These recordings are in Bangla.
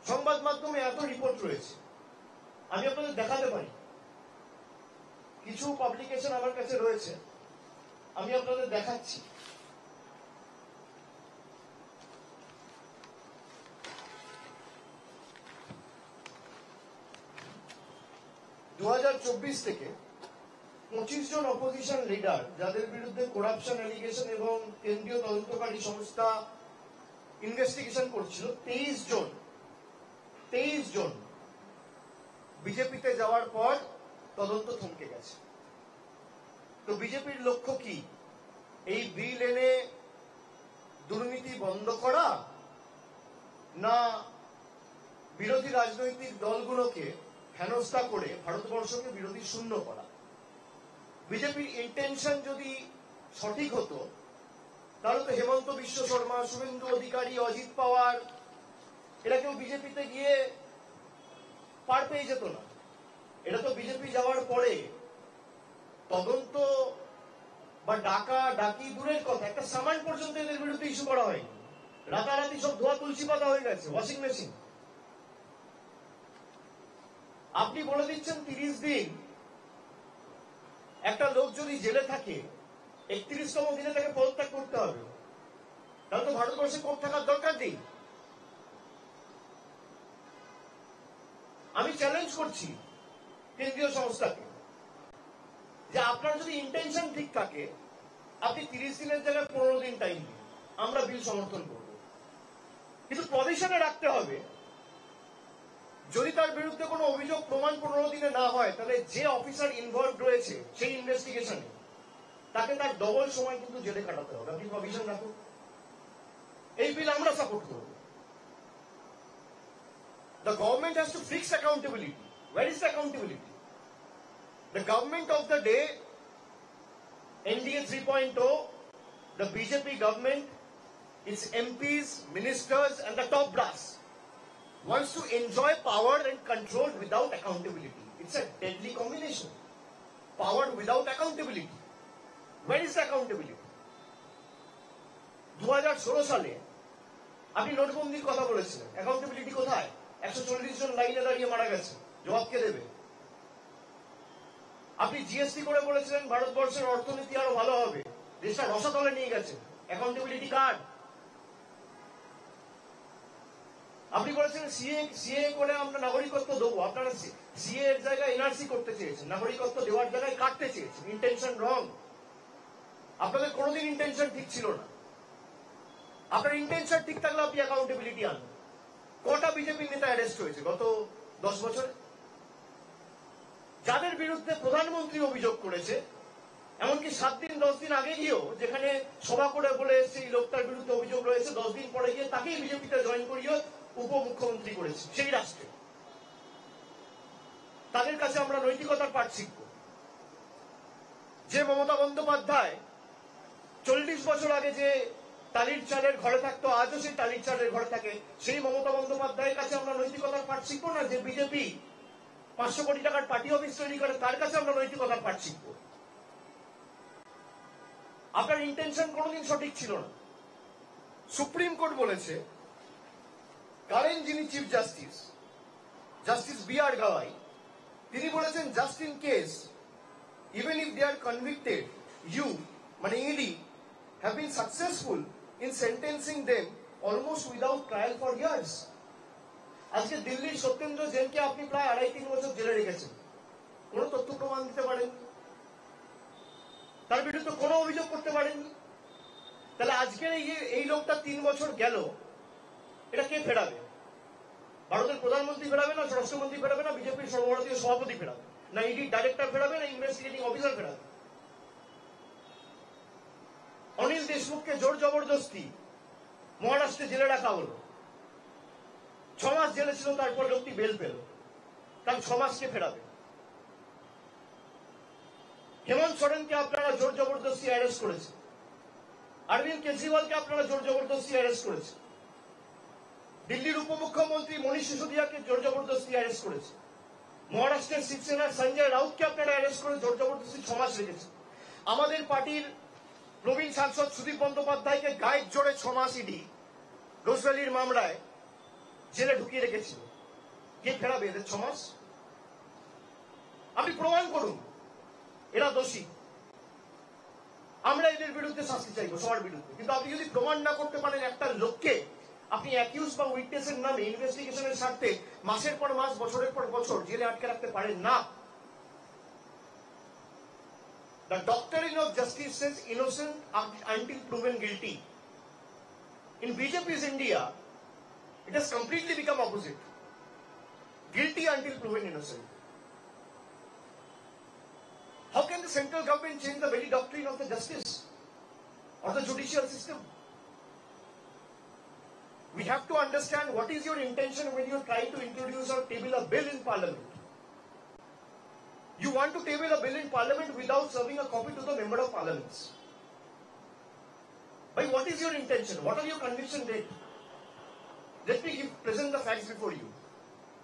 সংবাদ মাধ্যমে এত রিপোর্ট রয়েছে, আমি আপনাদের দেখাতে পারি। কিছু পাবলিকেশন আমার কাছে রয়েছে, আমি আপনাদের দেখাচ্ছি। দু থেকে 25 জন অপোজিশন লিডার, যাদের বিরুদ্ধে করাপশন অ্যালিগেশন এবং কেন্দ্রীয় তদন্তকারী সংস্থা ইনভেস্টিগেশন করছিল, 23 জন বিজেপিতে যাওয়ার পর তদন্ত থমকে গেছে। তো বিজেপির লক্ষ্য কি? এই বিল এনে দুর্নীতি বন্ধ করা, না বিরোধী রাজনৈতিক দলগুলোকে হেনস্থা করে ভারতবর্ষকে বিরোধী শূন্য করা? বিজেপির ইন্টেনশন যদি সঠিক হতো তাহলে তো হেমন্ত বিশ্ব শর্মা, শুভেন্দু অধিকারী, অজিত পাওয়ার এরা কেউ বিজেপিতে গিয়ে পার পেয়ে যেত না। এটা তো বিজেপি যাওয়ার পরে তদন্ত বা ডাকি দূরের কথা, একটা সামান পর্যন্ত এদের বিরুদ্ধে ইস্যু করা হয়নি। রাতারাতি সব ধোয়া তুলসী পাতা হয়ে গেছে, ওয়াশিং মেশিন। আপনি বলে দিচ্ছেন 30 দিন একটা লোক যদি জেলে থাকে, 31তম দিনে তাকে পদত্যাগ করতে হবে, তাহলে তো ভারতবর্ষে কোর্ট থাকার দরকার নেই। আমি চ্যালেঞ্জ করছি কেন্দ্রীয় সংস্থাকে যে আপনার যদি ইন্টেনশন ঠিক থাকে, আপনি 30 দিনের জায়গায় 15 দিন টাইম দিন, আমরা বিল সমর্থন করব। কিন্তু প্রভিশনে রাখতে হবে, যদি তার বিরুদ্ধে কোনো অভিযোগ প্রমাণ 15 দিনে না হয়, তাহলে যে অফিসার ইনভলভ রয়েছে সেই ইনভেস্টিগেশনে তাকে তার ডবল সময় কিন্তু জেলে কাটাতে হবে। আপনি প্রভিশন রাখুন, এই বিল আমরা সাপোর্ট করব। The government has to fix accountability. Where is the accountability? The government of the day, NDA 3.0, the BJP government, its MPs, ministers and the top brass wants to enjoy power and control without accountability. It's a deadly combination. Power without accountability. Where is the accountability? 2016 সালে আপনি নোটবন্দির কথা বলেছিলেন, অ্যাকাউন্টেবিলিটি কোথায়? 140 জন লাইনে দাঁড়িয়ে মারা গেছে, জবাব কে দেবে? আপনি জিএসটি করে বলেছিলেন ভারতবর্ষের অর্থনীতি আরো ভালো হবে, দেশটা রসাতলে নিয়ে গেছে, অ্যাকাউন্টেবিলিটি কার্ড। আপনি বলেছিলেন সিএ করে আমরা নাগরিকত্ব দেবো, আপনারা সিএ এর জায়গায় এনআরসি করতে চেয়েছেন, নাগরিকত্ব দেওয়ার জায়গায় কাটতে চেয়েছেন। ইন্টেনশন রং। আপনাদের কোনোদিন ইন্টেনশন ঠিক ছিল না। আপনার ইন্টেনশন ঠিক থাকলে আপনি অ্যাকাউন্টেবিলিটি আনবেন। কটা বিজেপি নেতা অ্যারেস্ট হয়েছে গত 10 বছরে? যাদের বিরুদ্ধে প্রধানমন্ত্রী অভিযোগ করেছে, এমনকি 7 দিন 10 দিন আগে গিয়েও যেখানে সভা করে বলে সেই লোকটার বিরুদ্ধে অভিযোগ রয়েছে, 10 দিন পরে গিয়ে তাকেই বিজেপিতে জয়েন করিয়ে উপমুখ্যমন্ত্রী করেছে সেই রাষ্ট্রে। তাদের কাছে আমরা নৈতিকতার পাঠ শিখব। যে মমতা বন্দ্যোপাধ্যায় 40 বছর আগে যে টালির চালের ঘরে থাকতো, আজও সেই টালির চালের ঘরে থাকে, সেই মমতা বন্দ্যোপাধ্যায়ের কাছে আমরা নৈতিকতার পাঠ শিখবো না? যে বিজেপি 500 কোটি টাকার পার্টি অফিস তৈরি করে, তার কাছে আমরা নৈতিকতার পাঠ শিখবো? আপনার ইন্টেনশন কোনোদিন সঠিক ছিল না। সুপ্রিম কোর্ট বলেছে, কারেন্ট যিনি chief justice, justice B R. Gavai, তিনি বলেছেন, just in case even if they are convicted, you মানে ED have been successful in sentencing them almost without trial for years. আজকে দিল্লির সত্যেন্দ্র জৈনকে আপনি প্রায় 2.5-3 বছর জেলে রেখেছেন, কোন তথ্য প্রমাণ দিতে পারেন, তার বিরুদ্ধে কোনো অভিযোগ করতে পারেননি। তাহলে আজকের এই লোকটা 3 বছর গেল, এটা কে ফেরাবে? ভারতের প্রধানমন্ত্রী ফেরাবে, না স্বরাষ্ট্রমন্ত্রী ফেরাবে, না বিজেপির সর্বভারতীয় সভাপতি ফেরাবে, না ইডি ডাইরেক্টর ফেরাবে, না ইনভেস্টিগেটিং অফিসার ফেরাবে? অনিল দেশমুখকে জোর জবরদস্তি মহারাষ্ট্রে জেলে রাখা হলো, 6 মাস জেলে ছিল, তারপর লোকটি বেল পেল, কারণ 6 মাসকে ফেরাবে। হেমন্ত সোরেনকে আপনারা জোর জবরদস্তি অ্যারেস্ট করেছে, অরবিন্দ কেজরিওয়ালকে আপনারা জোর জবরদস্তি অ্যারেস্ট করেছে, দিল্লির উপমুখ্যমন্ত্রী মনীষ সিসোদিয়াকে জোর জবরদস্তি অ্যারেস্ট করেছে, মহারাষ্ট্রের শিবসেনার সঞ্জয় রাউতকে আপনারা অ্যারেস্ট করে জোর জবরদস্তি 6 মাস রেখেছে। আমাদের পার্টির প্রবীণ সাংসদ সুদীপ বন্দ্যোপাধ্যায়কে গায়ের জোরে 6 মাস ইডি রোজভ্যালির মামলায় জেলে ঢুকিয়ে রেখেছিল, কে ফেরাবে এদের 6 মাস? আপনি প্রমাণ করুন এরা দোষী, আমরা এদের বিরুদ্ধে শাস্তি চাইবো, সবার বিরুদ্ধে। কিন্তু আপনি যদি প্রমাণ না করতে পারেন একটা লোককে, আপনি অ্যাকিউজ বা উইটনেসের নামে ইনভেস্টিগেশনের স্বার্থে মাসের পর মাস, বছরের পর বছর জেলে আটকে রাখতে পারেন না। The doctrine of justice says innocent until proven guilty. In BJP's India, it has completely become opposite. Guilty until proven innocent. How can the central government change the very doctrine of the justice or the judicial system? We have to understand what is your intention when you try to introduce or table a bill in parliament. You want to table a bill in parliament without serving a copy to the member of parliaments. But what is your intention? What are your conviction rate? Let me present the facts before you.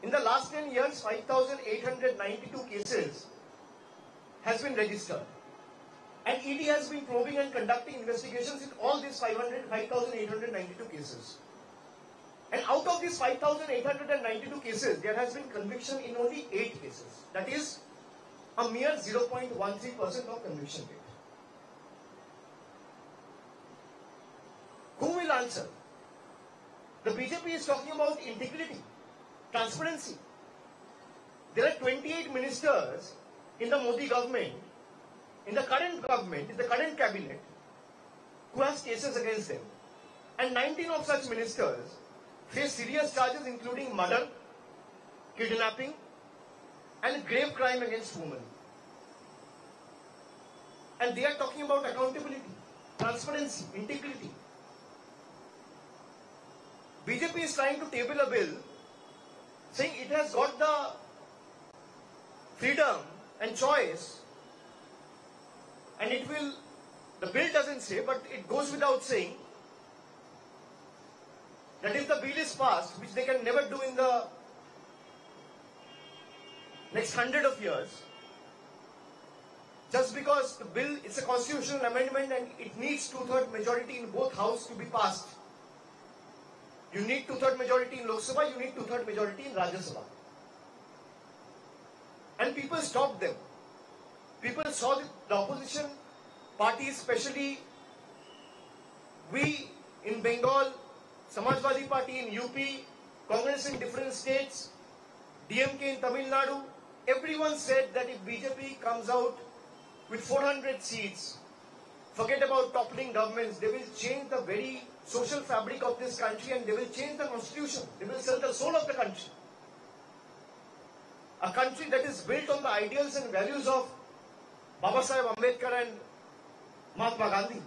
In the last 10 years, 5,892 cases has been registered. And ED has been probing and conducting investigations in all these 5,892 cases. And out of these 5,892 cases, there has been conviction in only 8 cases. That is a mere 0.13% of conviction rate. Who will answer? The BJP is talking about integrity, transparency. There are 28 ministers in the Modi government, in the current cabinet, who has cases against them. And 19 of such ministers face serious charges including murder, kidnapping, and grave crime against women. And they are talking about accountability, transparency, integrity. BJP is trying to table a bill saying it has got the freedom and choice, and it will, the bill doesn't say, but it goes without saying, that if the bill is passed, which they can never do in the next 100 of years, just because the bill is a constitutional amendment and it needs 2/3 majority in both houses to be passed. You need 2/3 majority in Lok Sabha, you need 2/3 majority in Rajya Sabha. And people stopped them. People saw the opposition parties, especially we in Bengal, Samajwadi Party in UP, Congress in different states, DMK in Tamil Nadu, everyone said that if BJP comes out with 400 seats, forget about toppling governments, they will change the very social fabric of this country and they will change the constitution. They will sell the soul of the country. A country that is built on the ideals and values of Baba Saheb Ambedkar and Mahatma Gandhi.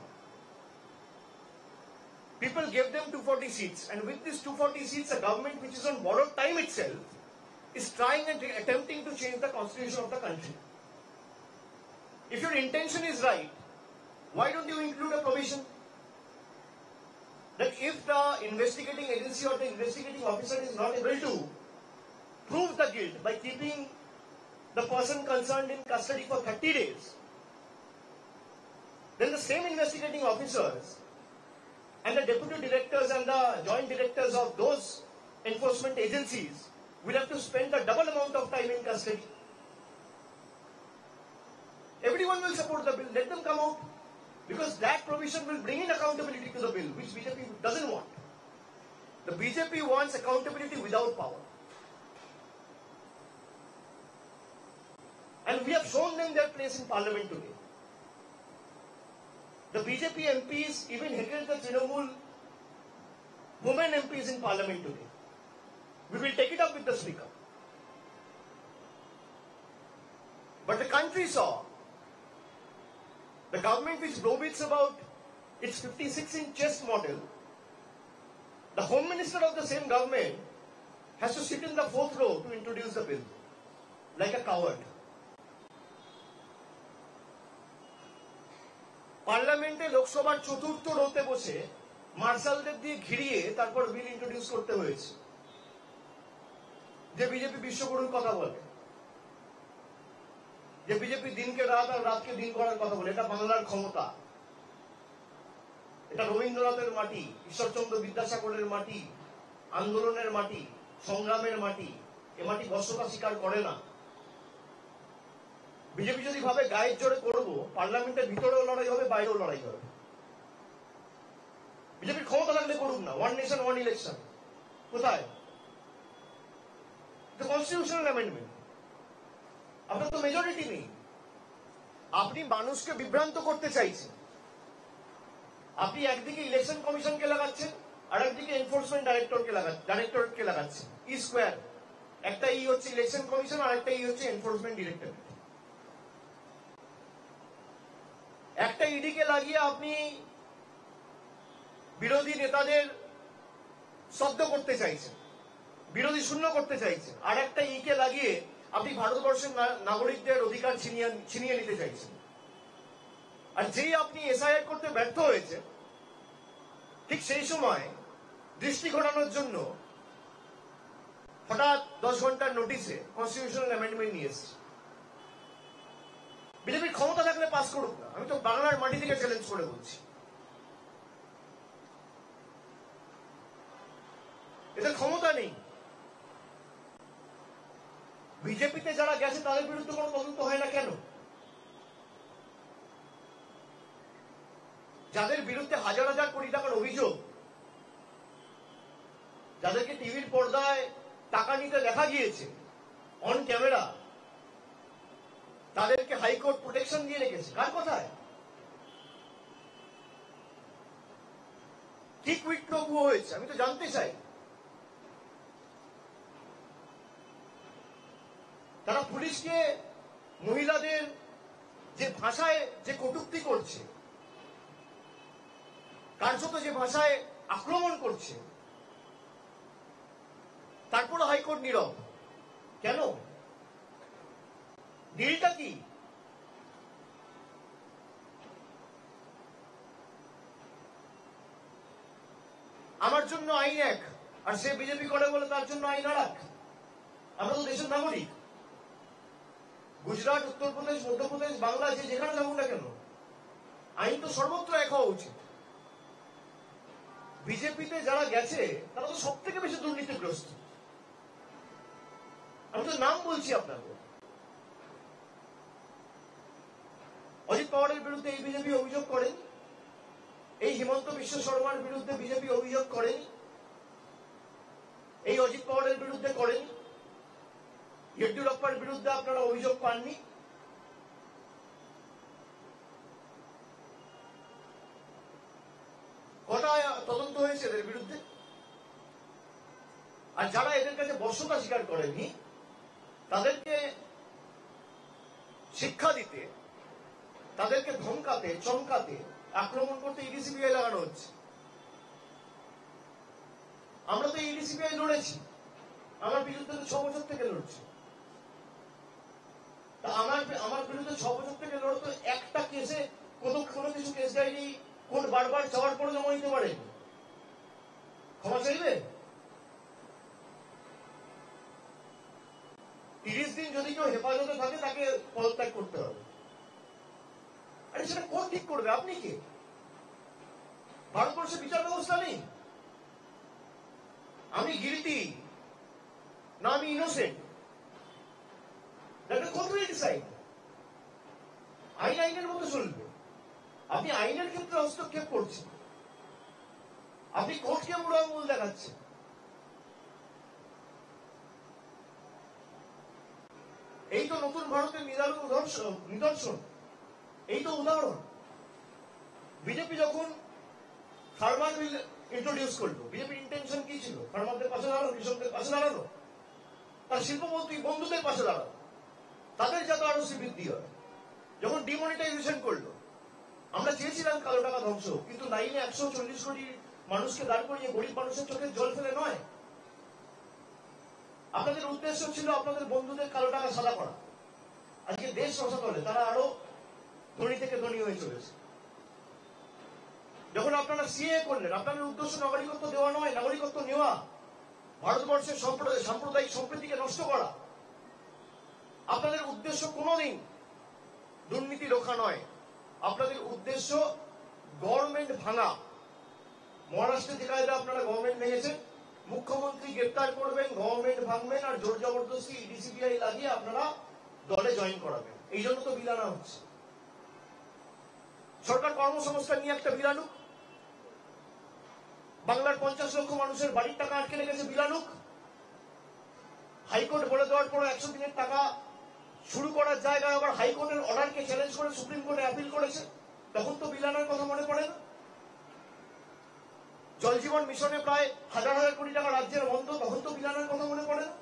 People gave them 240 seats, and with these 240 seats, a government which is on borrowed time itself is trying and attempting to change the constitution of the country. If your intention is right, why don't you include a provision that if the investigating agency or the investigating officer is not able to prove the guilt by keeping the person concerned in custody for 30 days, then the same investigating officers and the deputy directors and the joint directors of those enforcement agencies will have to spend a double amount of time in custody. Everyone will support the bill. Let them come out, because that provision will bring in accountability to the bill, which BJP doesn't want. The BJP wants accountability without power. And we have shown them their place in parliament today. The BJP MPs even headed the Trinamool women MPs in parliament today. We will take it up with the speaker. But the country saw the government which boasts about its 56-inch chest model. The Home Minister of the same government has to sit in the 4th row to introduce the bill, like a coward. পার্লামেন্টে লোকসভার 4র্থ রোতে বসে মার্শালদের দিয়ে ঘিরিয়ে তারপর বিল ইন্ট্রোডিউস করতে হয়েছে। যে বিজেপি বিশ্বগুরুর কথা বলে, যে বিজেপি দিনকে রাত আর রাতকে দিন করার কথা বলে, এটা বাংলার ক্ষমতা, এটা রবীন্দ্রনাথের মাটি, ঈশ্বরচন্দ্র বিদ্যাসাগরের মাটি, আন্দোলনের মাটি। সংগ্রামের মাটি, এ মাটি বর্ষতা স্বীকার করে না। বিজেপি যদি ভাবে গায়ের জোরে করবো, পার্লামেন্টের ভিতরেও লড়াই হবে, বাইরেও লড়াই হবে। বিজেপির ক্ষমতা লাগলে করুক না, ওয়ান নেশন ওয়ান ইলেকশন। কোথায়? Constitutional amendment. আপনার তো মেজরিটি নেই। আপনি মানুষকে বিভ্রান্ত করতে চাইছেন। আপনি একদিকে ইলেকশন কমিশনকে লাগাচ্ছেন, আর একদিকে এনফোর্সমেন্ট ডাইরেক্টরেটকে লাগাচ্ছেন। ই স্কোয়ার। একটা ই হচ্ছে ইলেকশন কমিশন, আর একটা ই হচ্ছে এনফোর্সমেন্ট ডিরেক্টরেট। একটা ইডিকে লাগিয়ে আপনি বিরোধী নেতাদের শব্দ করতে চাইছেন, বিরোধী শূন্য করতে চাইছেন। আর একটা ইকে লাগিয়ে আপনি ভারতবর্ষের নাগরিকদের অধিকার ছিনিয়ে নিতে চাইছেন। আর যেই আপনি এসআইআর করতে ব্যর্থ হয়েছে, ঠিক সেই সময় দৃষ্টি ঘটানোর জন্য হঠাৎ 10 ঘন্টার নোটিশে কনস্টিটিউশনাল অ্যামেন্ডমেন্ট নিয়ে এসছে। বিজেপির ক্ষমতা থাকলে পাস করুক না, আমি তো বাংলার মাটি থেকে চ্যালেঞ্জ করে বলছি। এদের ক্ষমতা নেই। বিজেপিতে যারা গেছে তাদের বিরুদ্ধে কোনো তদন্ত হয় না কেন? যাদের বিরুদ্ধে হাজার হাজার কোটি টাকার অভিযোগ, যাদেরকে টিভির পর্দায় টাকা নিতে দেখা গিয়েছে অন ক্যামেরা, তাদেরকে হাইকোর্ট প্রোটেকশন দিয়ে রেখেছে। কার কথায়? কি কুইট প্রো কো হয়েছে আমি তো জানতে চাই। তারা পুলিশকে মহিলাদের যে ভাষায় যে কটূক্তি করছে, কার্যত যে ভাষায় আক্রমণ করছে, তারপরে হাইকোর্ট নীরব কেন? ডিলটা কি? আমার জন্য আইন এক, আর সে বিজেপি করে বলে তার জন্য আইন আর এক। আমরা তো দেশের নাগরিক। গুজরাট, উত্তরপ্রদেশ, মধ্যপ্রদেশ, বাংলা, যে যেখানে যাবো না কেন, আইন তো সর্বত্র এক হওয়া উচিত। বিজেপিতে যারা গেছে তারা তো সব থেকে বেশি দুর্নীতিগ্রস্ত। আমি তো নাম বলছি আপনাকে। অজিত পাওয়ারের বিরুদ্ধে এই বিজেপি অভিযোগ করেন, এই হিমন্ত বিশ্ব শর্মার বিরুদ্ধে বিজেপি অভিযোগ করেন, এই অজিত পাওয়ারের বিরুদ্ধে করেন, ইয়েডিউরাপ্পার বিরুদ্ধে আপনারা অভিযোগ পাননি। কটা তদন্ত হয়েছে এদের বিরুদ্ধে? আর যারা এদের কাছে বর্ষতা স্বীকার করেনি, তাদেরকে শিক্ষা দিতে, তাদেরকে ধমকাতে, চমকাতে, আক্রমণ করতে ইডিসিবিআই লাগানো হচ্ছে। আমরা তো ইডিসিবিআই লড়েছি, আমার বিরুদ্ধে তো 6 বছর থেকে লড়ছে। তা আমার বিরুদ্ধে 6 বছর থেকে লড়ে তো একটা কেসে কোনো কিছু কেস ডায়েরি কোর্ট বারবার চাওয়ার পরে জমা দিতে পারে, ক্ষমা চাইবে? 30 দিন যদি কেউ হেফাজতে থাকে তাকে পদত্যাগ করতে হবে। আরে সেটা কোর্ট ঠিক করবে, আপনি কে? ভারতবর্ষে বিচার ব্যবস্থা নেই? আমি গিলটি না আমি ইনোসেন্ট, কোর্ট উইল ডিসাইড। আইন আইনের মতো চলবে। আপনি আইনের ক্ষেত্রে হস্তক্ষেপ করছেন, আপনি কোর্টকে বুড়ো আঙুল দেখাচ্ছেন। এই তো নতুন ভারতের নিদর্শন, এই তো উদাহরণ। বিজেপি যখন ফার্মার বিল ইন্ট্রোডিউস করলো, বিজেপির ইন্টেনশন কি ছিল? ফার্মারদের পাশে দাঁড়ানো, কৃষকদের পাশে দাঁড়ানো, তার শিল্পমন্ত্রী বন্ধুদের পাশে দাঁড়ানো, তাদের যাতে আরো বৃদ্ধি হয়। যখন ডিমনিটাইজেশন করলো, আমরা চেয়েছিলাম কালো টাকা ধ্বংস, কিন্তু লাইনে 140 কোটি মানুষকে দাঁড় করিয়ে গরিব মানুষের চোখে জল ফেলে নয়। আপনাদের উদ্দেশ্য ছিল আপনাদের বন্ধুদের কালো টাকা সাদা করা। আজকে দেশ রসাতলে তারা আরো ধনী থেকে ধনী হয়ে চলেছে। যখন আপনারা সিএ করলেন, আপনাদের উদ্দেশ্য নাগরিকত্ব দেওয়া নয়, নাগরিকত্ব নেওয়া, ভারতবর্ষের সাম্প্রদায়িক সম্প্রীতিকে নষ্ট করা। আপনাদের উদ্দেশ্য কোনোদিন দুর্নীতি রোখা নয়, আপনাদের উদ্দেশ্য গভর্নমেন্ট ভাঙা। মহারাষ্ট্রে যে কায়দা আপনারা গভর্নমেন্ট ভেঙেছেন, মুখ্যমন্ত্রী গ্রেপ্তার করবেন, গভর্নমেন্ট ভাঙবেন, আর জোর জবরদস্তি ইডি সিবিআই লাগিয়ে আপনারা দলে জয়েন করাবেন। এই জন্য তো বিল আনা হচ্ছে। সরকার কর্মসংস্থান নিয়ে একটা বিল আনুক, বাংলার 50 লক্ষ মানুষের বাড়ির টাকা আটকে রেখেছে, বিল আনুক। হাইকোর্ট বলে দেওয়ার পর 100 দিনের টাকা শুরু করার জায়গায় আবার হাইকোর্টের অর্ডারকে চ্যালেঞ্জ করে সুপ্রিম কোর্টে অ্যাপিল করেছে, তখন তো বিল আনার কথা মনে পড়ে না। জল জীবন মিশনে প্রায় হাজার হাজার কোটি টাকা রাজ্যের বন্ধ, তখন তো বিল আনার কথা মনে পড়ে না।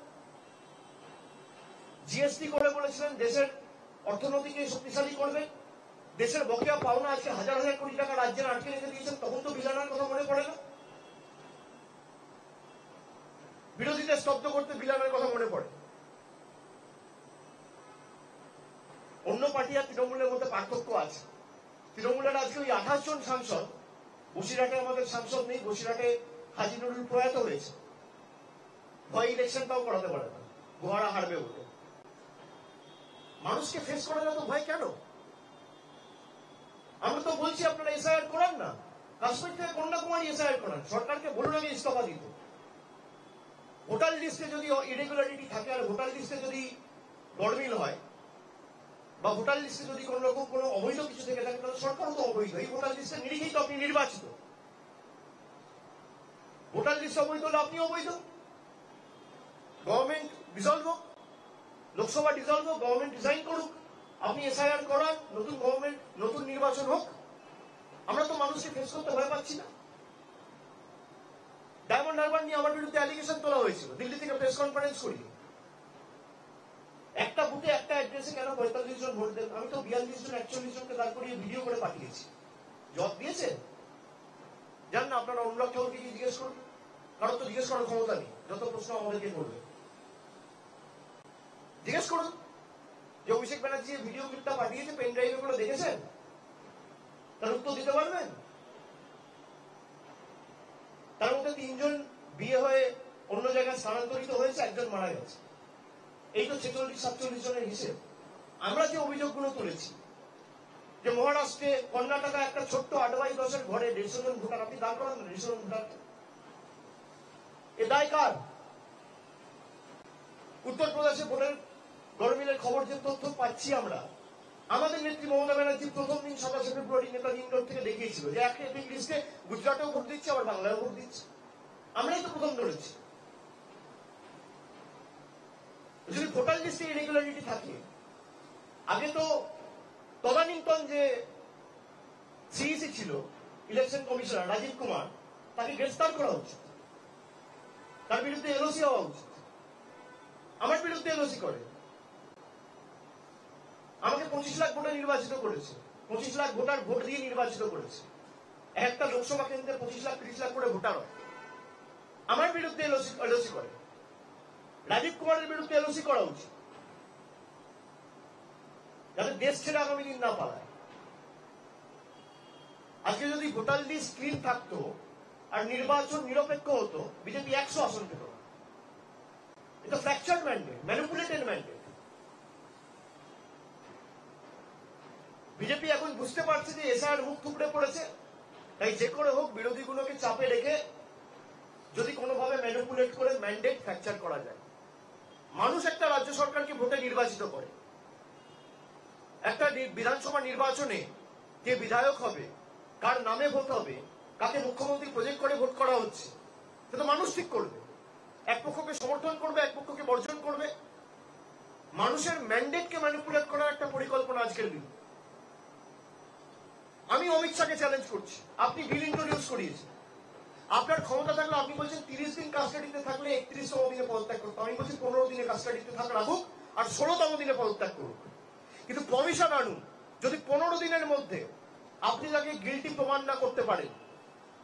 জিএসটি করে বলেছিলেন দেশের অর্থনীতিকে শক্তিশালী করবে, দেশের বকেয়া পাওনা আজকে হাজার হাজার কোটি টাকা রাজ্যের আটকে রেখে দিয়েছেন, তখন তো বিল আনার কথা মনে পড়ে না। বিরোধীদের স্তব্ধ করতে বিল আনার কথা মনে পড়ে। অন্য পার্টি আর তৃণমূলের মধ্যে পার্থক্য আছে। তৃণমূলের আজকে ওই 28 জন সাংসদ, বসিরহাটে আমাদের সাংসদ নেই, বসিরহাটে হাজি নুরুল প্রয়াত হয়েছে, ভয় ইলেকশনটাও করাতে পারে না, গোহারা হারবে বলে। মানুষকে ফেস করা যত ভয় কেন? আমরা তো বলছি আপনারা এসআইআর করান না, কাশ্মীর থেকে কন্যাকুমারী এসআইআর করান, সরকারকে বলুন আগে ইস্তফা দিতে। ভোটার লিস্টে যদি ইরেগুলারিটি থাকে আর ভোটার লিস্টে যদি গড়মিল হয় বা ভোটার লিস্টে যদি কোন রকম কোনো অবৈধ কিছু থেকে থাকে, তাহলে সরকারও তো অবৈধ। এই ভোটার লিস্টের নিরিখেই তো আপনি নির্বাচিত। ভোটার লিস্ট অবৈধ হলে আপনি অবৈধ। গভর্নমেন্ট ডিসলভ হোক, লোকসভা ডিসলভ হোক, গভর্নমেন্ট রিজাইন করুক, আপনি এসআইআর করান, নতুন গভর্নমেন্ট, নতুন নির্বাচন হোক। আমরা তো মানুষকে ফেস করতে ভয় পাচ্ছি না। ডায়মন্ড হারবার নিয়ে আমার বিরুদ্ধে অ্যালিগেশন তোলা হয়েছিল, দিল্লি থেকে প্রেস কনফারেন্স করি। একটা বুথে একটা অ্যাড্রেসে কেন 45 জন ভোট দেন? আমি তো 42 জন 41 জনকে দাঁড় করিয়ে ভিডিও করে পাঠিয়েছি। জবাব দিয়েছে? জান না, আপনারা অনুরাগ ঠাকুরকে কি জিজ্ঞেস করুন, কারণ তো জিজ্ঞেস করার ক্ষমতা নেই, যত প্রশ্ন আমাদেরকে করবে। জিজ্ঞেস করুন যে অভিষেক ব্যানার্জি ভিডিও ক্লিপটা পাঠিয়েছে, পেন ড্রাইভে করে দেখেছেন? তার উত্তর দিতে পারবেন? তার মধ্যে 3 জন বিয়ে হয়ে অন্য জায়গায় স্থানান্তরিত হয়েছে, 1 জন মারা গেছে। এই তো 46-47 জনের হিসেব। আমরা যে অভিযোগগুলো তুলেছি যে মহারাষ্ট্রে, কর্ণাটকা একটা ছোট্ট 8/10 ঘরে 150 জন ভোটার, আপনি দান করেন না 150 জন ভোটার, এ দায় কার? উত্তরপ্রদেশে ভোটের গড়মিলের খবর যে তথ্য পাচ্ছি আমরা, আমাদের নেত্রী মমতা ব্যানার্জি প্রথম দিন 27 ফেব্রুয়ারি নেতাজি ইন্ডোর থেকে দেখিয়েছিল যে একটা এপিক লিস্টে গুজরাটেও ভোট দিচ্ছে, আবার বাংলায়ও ভোট দিচ্ছে। আমরাই তো প্রথম ধরেছি। যদি ভোটার লিস্টে ইরেগুলারিটি থাকে, আগে তো তদানীন্তন যে সিইসি ছিল, ইলেকশন কমিশনার রাজীব কুমার, তাকে গ্রেফতার করা উচিত, তার বিরুদ্ধে এলওসি হওয়া উচিত। আমার বিরুদ্ধে এলওসি করে আমাকে 25 লাখ ভোটে নির্বাচিত করেছে, 25 লাখ ভোটার ভোট দিয়ে নির্বাচিত করেছে। একটা লোকসভা কেন্দ্রে 25 লাখ 30 লাখ করে ভোটার হয়। আমার বিরুদ্ধে এলওসি করে। রাজীব কুমারের বিরুদ্ধে এলওসি করা উচিত, যাতে দেশ ছেড়ে আগামী দিন না পালায়। আজকে যদি ভোটার লিস্ট ক্লিন থাকতো আর নির্বাচন নিরপেক্ষ হতো, বিজেপি 100 আসন পেত না। এটা fractured mandate, manipulated mandate. BJP এখন বুঝতে পারছে যে এসআইআর মুখ থুবড়ে পড়েছে, তাই যে করে হোক বিরোধীগুলোকে চাপে রেখে যদি কোনোভাবে ম্যানিপুলেট করে ম্যান্ডেট ফ্র্যাকচার করা যায়। মানুষ একটা রাজ্য সরকারকে ভোটে নির্বাচিত করে। একটা বিধানসভা নির্বাচনে কে বিধায়ক হবে, কার নামে ভোট হবে, কাকে মুখ্যমন্ত্রী প্রজেক্ট করে ভোট করা হচ্ছে, সেটা মানুষ ঠিক করবে। এক পক্ষকে সমর্থন করবে, এক পক্ষকে বর্জন করবে। মানুষের ম্যান্ডেটকে ম্যানিপুলেট করার একটা পরিকল্পনা আজকের দিন। আমি অমিত শাহকে চ্যালেঞ্জ করছি, আপনি বিল ইন্ট্রোডিউস করিয়েছেন, আপনার ক্ষমতা থাকলে আপনি বলছেন 30 দিন কাস্টাডিতে থাকলে 31তম দিনে পদত্যাগ করতে। আমি বলছি 15 দিনে কাস্টাডিতে রাখুক আর 16তম দিনে পদত্যাগ করুক, কিন্তু প্রভিশন আনুন। যদি 15 দিনের মধ্যে আপনি তাকে গিল্টি প্রমাণ না করতে পারেন,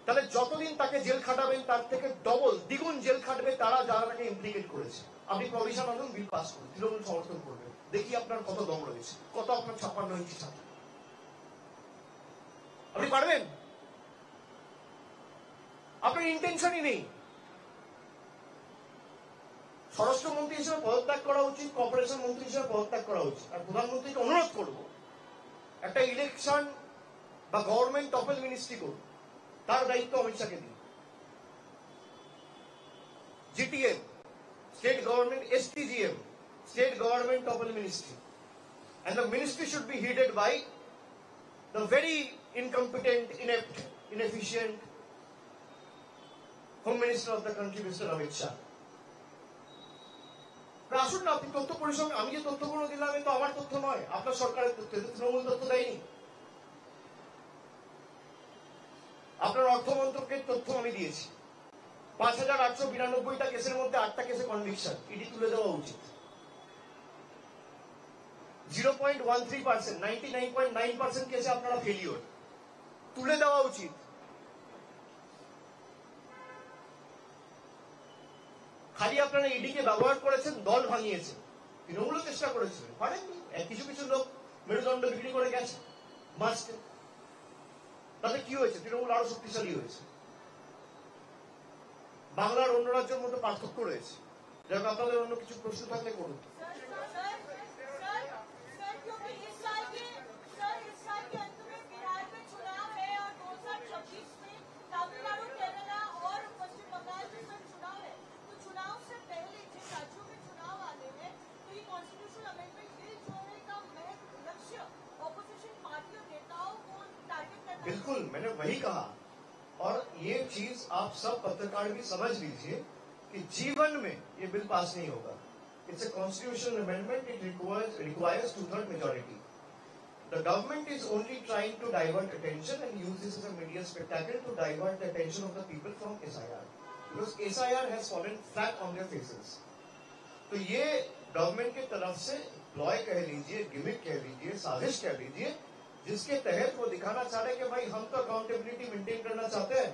তাহলে যতদিন তাকে জেল খাটাবেন তার থেকে ডবল দ্বিগুণ জেল খাটবে তারা যারা তাকে ইমপ্লিকেট করেছে। আপনি প্রভিশন আনুন, বিল পাস করুন, তৃণমূল সমর্থন করবে। দেখি আপনার কত দম রয়েছে, কত আপনার 56 ইঞ্চি ছাত্র। আপনি পারবেন? আপনার ইন্টেনশনই নেই। স্বরাষ্ট্রমন্ত্রী হিসেবে পদত্যাগ করা উচিত, কর্পোরেশন মন্ত্রী হিসেবে পদত্যাগ করা উচিত। আর প্রধানমন্ত্রীকে অনুরোধ করব, একটা ইলেকশন বা গভর্নমেন্ট টপেল মিনিস্ট্রি করুন, তার দায়িত্ব অমিত শাহকে দিন। GTM, state government STGM, state government top ministry. And the ministry should be headed by the very incompetent, inept, inefficient Home Minister of the country, Mr. Amit Shah. আসুন না, আপনি তথ্য পরিষদ, আমি যে তথ্যগুলো দিলাম তো আমার তথ্য নয়, আপনার সরকারের তথ্য, তৃণমূল তথ্য দেয়নি। আপনার অর্থ মন্ত্রকের তথ্য আমি দিয়েছি। 5,892টা কেসের মধ্যে 8টা কেসে কনভিকশন, ইডি তুলে দেওয়া উচিত। 0.13%, 99.9% কেসে আপনারা ফেলিওর, তুলে দেওয়া উচিত। খালি আপনারা ইডিকে ব্যবহার করেছেন, দল ভাঙিয়েছেন, তৃণমূলও চেষ্টা করেছিলেন, পারেননি। কিছু কিছু লোক মেরুদণ্ড বিক্রি করে গেছে মাস্কে, তাতে কি হয়েছে? তৃণমূল আরো শক্তিশালী হয়েছে। বাংলার অন্য রাজ্যের মধ্যে পার্থক্য রয়েছে। যেমন আপনাদের অন্য কিছু প্রশ্ন থাকলে করুন। बिल्कुल, मैंने वही कहा। और ये चीज आप सब पत्रकार भी समझ लीजिए कि जीवन में ये बिल पास नहीं होगा। It's a constitutional amendment, it requires 2/3 majority. The government is only trying to divert attention and use this as a media spectacle to divert the attention of the people from SIR, because SIR has fallen flat on their faces. तो ये गवर्नमेंट की तरफ से प्लॉय कह लीजिए, गिमिक कह लीजिए, साजिश कह लीजिए, जिसके तहत वो दिखाना चाह रहे कि भाई हम तो अकाउंटेबिलिटी मेंटेन करना चाहते हैं,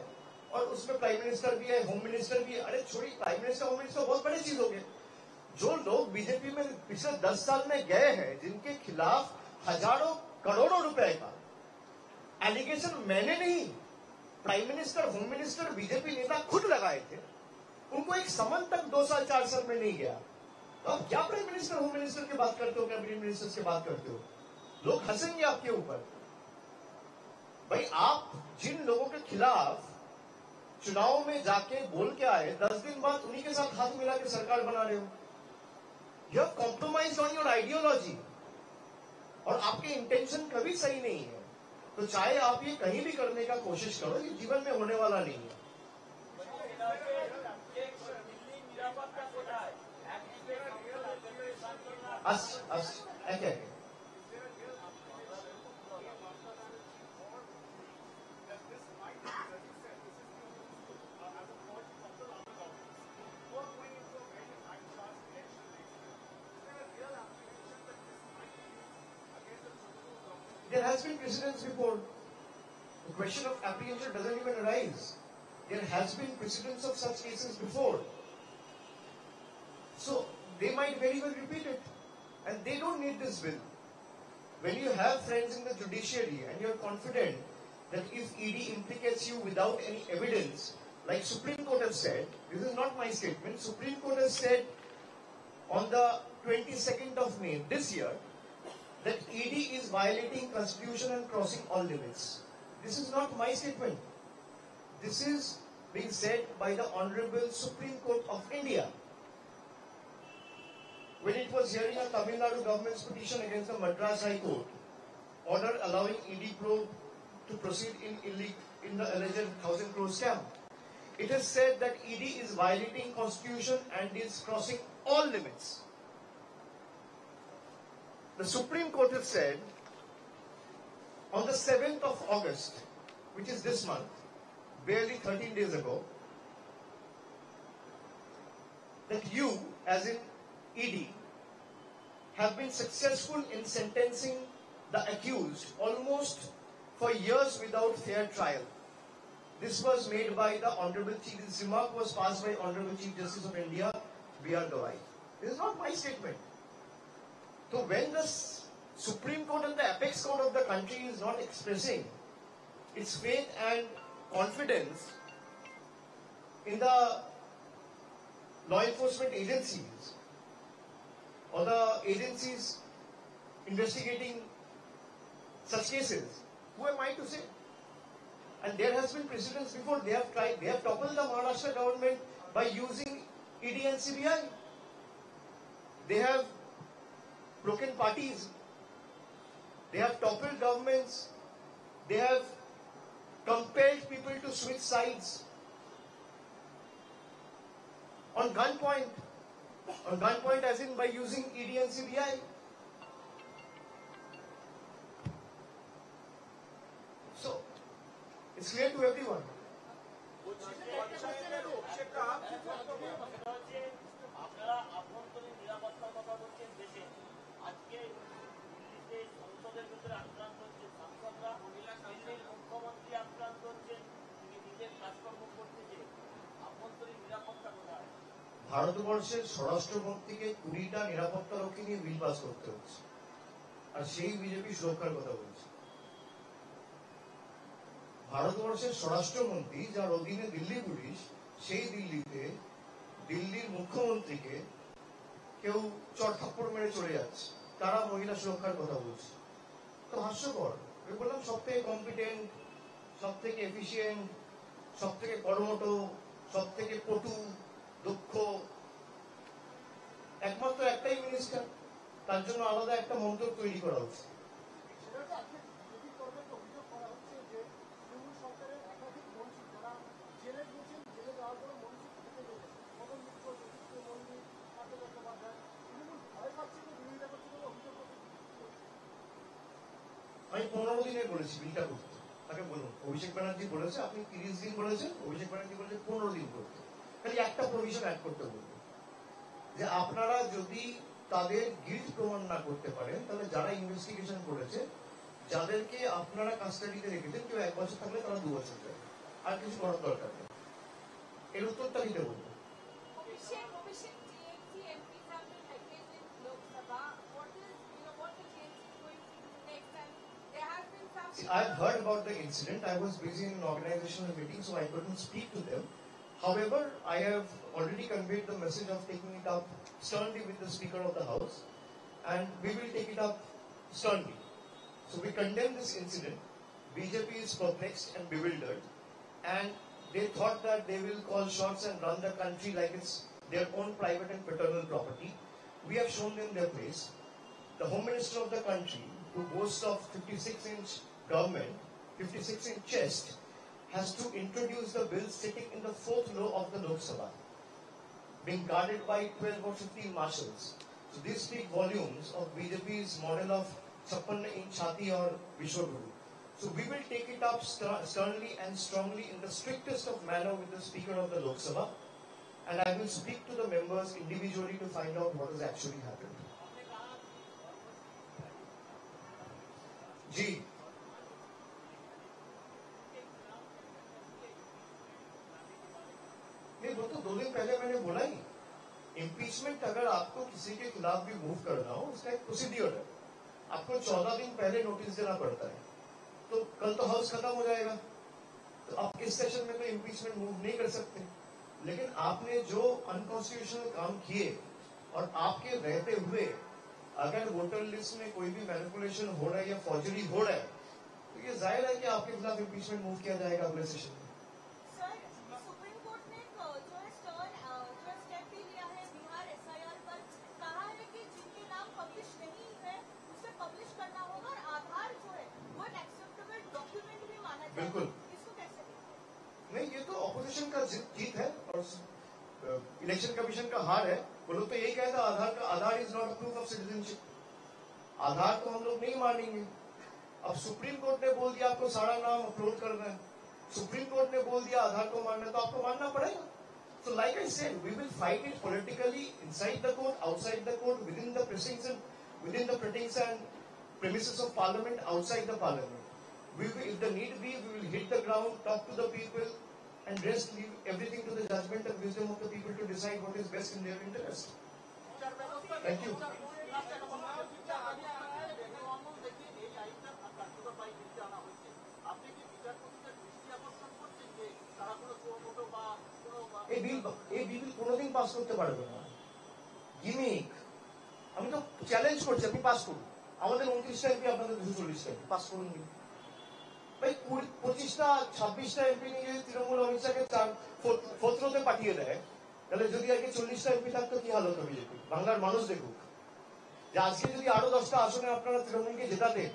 और उसमें प्राइम मिनिस्टर भी है, होम मिनिस्टर भी है। अरे छोड़ी, प्राइम मिनिस्टर, होम मिनिस्टर बहुत बड़ी चीज हो गई। जो लोग बीजेपी में पिछले 10 साल में गए हैं, जिनके खिलाफ हजारों करोड़ों रुपए का एलिगेशन मैंने नहीं, prime minister, home minister, BJP नेता खुद लगाए थे, उनको एक समन तक 2 साल 4 साल में नहीं गया। तो आप क्या प्राइम मिनिस्टर, होम मिनिस्टर की बात करते हो, कैबिनेट मिनिस्टर्स की बात करते हो? लोग हंसेंगे आपके ऊपर। भाई, आप जिन लोगों के खिलाफ चुनाव में जाके बोल के आए, 10 दिन बाद उन्हीं के साथ हाथ मिला के सरकार बना रहे हो। You have compromised on your ideology, और आपके इंटेंशन कभी सही नहीं है। तो चाहे आप ये कहीं भी करने का कोशिश करो, ये जीवन में होने वाला नहीं है। There has been precedents before. The question of apprehension doesn't even arise. There has been precedents of such cases before. So they might very well repeat it, and they don't need this bill. When you have friends in the judiciary and you're confident that if ED implicates you without any evidence, like Supreme Court has said, this is not my statement, Supreme Court has said on the 22nd of May this year, that ED is violating Constitution and crossing all limits. This is not my statement. This is being said by the Honorable Supreme Court of India, when it was hearing a Tamil Nadu government's petition against the Madras High Court order allowing ED probe to proceed in the alleged 1,000 crore scam. It has said that ED is violating Constitution and is crossing all limits. The Supreme Court has said on the 7th of August, which is this month, barely 13 days ago, that you, as in ED, have been successful in sentencing the accused almost for years without fair trial. This was made by the Honorable Chief, this remark was passed by Honorable Chief Justice of India, B.R. Gawai. This is not my statement. So when the Supreme Court and the apex court of the country is not expressing its faith and confidence in the law enforcement agencies or the agencies investigating such cases, who am I to say? And there has been precedents before. They have toppled the Maharashtra government by using ED and CBI. They have broken parties. They have toppled governments. They have compelled people to switch sides. On gunpoint. On gunpoint as in by using ED and CBI. So, it's clear to everyone. ভারতবর্ষের স্বরাষ্ট্রমন্ত্রীকে 20টা নিরাপত্তা রক্ষী নিয়ে বিল পাস করতে হচ্ছে, আর সেই বিজেপি সুরক্ষার কথা বলছে। ভারতবর্ষের স্বরাষ্ট্রমন্ত্রী যার অধীনে দিল্লি পুলিশ, সেই দিল্লিতে দিল্লির মুখ্যমন্ত্রীকে কেউ চড়থাপ্পড় মেরে চলে যাচ্ছে, তারা মহিলা সুরক্ষার কথা বলছে। তো হাস্যকর। আমি বললাম সব থেকে কম্পিটেন্ট, সব থেকে এফিসিয়েন্ট, সব থেকে কর্মঠ, সব থেকে পটু, দক্ষ একমাত্র একটাই মিনিস্টার, তার জন্য আলাদা একটা মন্ত্রক তৈরি করা উচিত। আমি 15 দিনে বলেছি বিলটা করতে, তাকে বলুন। অভিষেক ব্যানার্জি বলেছে আপনি 30 দিন বলেছেন, অভিষেক ব্যানার্জি বলেছে 15 দিন করতে। খালি একটা প্রভিশন অ্যাড করতে বলবো যে আপনারা যদি তাদের গিল্ট প্রমাণ না করতে পারেন, তাহলে যারা ইনভেস্টিগেশন করেছে, যাদেরকে আপনারা কাস্টাডিতে রেখেছেন, কেউ 1 বছর থাকলে তারা 2 বছর যাবে, আর কিছু করার দরকার নেই। এর উত্তরটা দিতে বলবো। I've heard about the incident. I was busy in an organizational meeting, so I couldn't speak to them. However, I have already conveyed the message of taking it up sternly with the Speaker of the House, and we will take it up sternly. So we condemn this incident. BJP is perplexed and bewildered, and they thought that they will call shots and run the country like it's their own private and paternal property. We have shown them their place. The Home Minister of the country, who boasts of 56-inch government, 56-inch chest, has to introduce the bill sitting in the 4th row of the Lok Sabha, being guarded by 12 or 15 marshals. So these speak volumes of BJP's model of 56-inch Chhati or Vishwaguru. So we will take it up sternly and strongly in the strictest of manner with the Speaker of the Lok Sabha, and I will speak to the members individually to find out what has actually happened. जी, नहीं वो तो 2 दिन पहले मैंने बोला ही, इम्पीचमेंट अगर आपको किसी के खिलाफ भी मूव करना हो, उसका एक प्रोसीड्यूर है। आपको 14 दिन पहले नोटिस देना पड़ता है। तो कल तो हाउस खत्म हो जाएगा, तो आप इस सेशन में तो इम्पीचमेंट मूव नहीं कर सकते। लेकिन आपने जो अनकॉन्स्टिट्यूशनल काम किए, और आपके रहते हुए अगर वोटर लिस्ट में कोई भी मैनिपुलेशन हो रहा है या फॉर्जरी हो रहा है, तो ये जाहिर है कि आपके खिलाफ इम्पीचमेंट मूव किया जाएगा अगले सेशन में। सर, सुप्रीम कोर्ट ने जो स्टेप भी लिया है बिहार एसआईआर पर, कहा है कि जिनके नाम पब्लिश नहीं है उसे पब्लिश करना होगा, और आधार जो है वो एक एक्सेप्टेबल डॉक्यूमेंट भी माना जाएगा। बिल्कुल। इसको कैसे देखते हैं? नहीं, ये तो ऑपोजिशन का जीत है और इलेक्शन कमीशन का हार है। वो लोग तो यही कहता है Aadhaar is not a proof of citizenship. Aadhaar तो हम लोग नहीं मानेंगे। अब सुप्रीम कोर्ट ने बोल दिया आपको सारा नाम अपलोड करना है, सुप्रीम कोर्ट ने बोल दिया आधार को मानना है, तो आपको मानना पड़ेगा। So like I said, we will fight it politically inside the court, outside the court, within the precincts and within the precincts and premises of parliament, outside the parliament. We will, if the need be, we will hit the ground, talk to the people, and rest leave everything to the judgment and wisdom of the people to decide what is best in their interest. Thank you. এই বিল কোনোদিন পাস করতে পারবে না, গিমিক। আমি তো চ্যালেঞ্জ করছি, আপনি পাস করুন। আমাদের 29টা এমপি, আপনাদের 240টা এমপি, পাস করুন। ভাই 25টা 26টা এমপি নিয়ে তৃণমূল অমিত শাহকে 4th রোতে পাঠিয়ে দেয়, তাহলে যদি আজকে 40টা এমপি থাকতো কি হাল হতো বিজেপি? বাংলার মানুষ দেখুক যে আজকে যদি আরো 10টা আসনে আপনারা তৃণমূলকে জেতাতেন,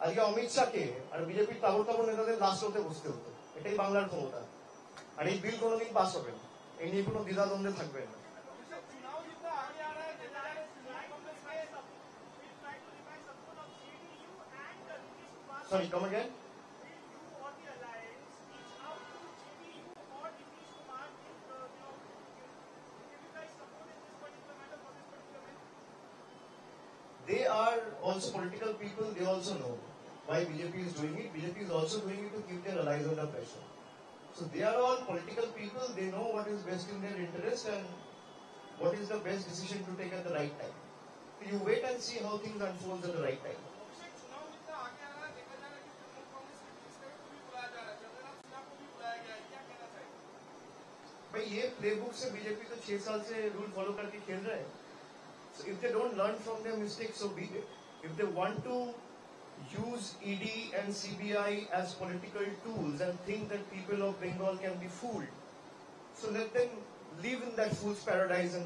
আজকে অমিত শাহকে আর বিজেপির তাবড় তাবড় নেতাদের লাস্ট হতে বসতে হতো। এটাই বাংলার ক্ষমতা। আর এই বিল কোনোদিন পাস হবে না, এই নিয়ে কোনো দ্বিধাদ্বন্দ্বে থাকবে না। Sorry, come again? They are also political people, they also know why BJP is doing it. BJP is also doing it to keep their allies under pressure. So they are all political people, they know what is best in their interest and what is the best decision to take at the right time. So you wait and see how things unfold at the right time. भाई ये प्लेबुक से बीजेपी तो 6 साल से रूल फॉलो करके खेल रहा है. So if they don't learn from their mistakes, so be it. If they want to use ED and CBI as political tools and think that people of Bengal can be fooled, so let them live in that fool's paradise and do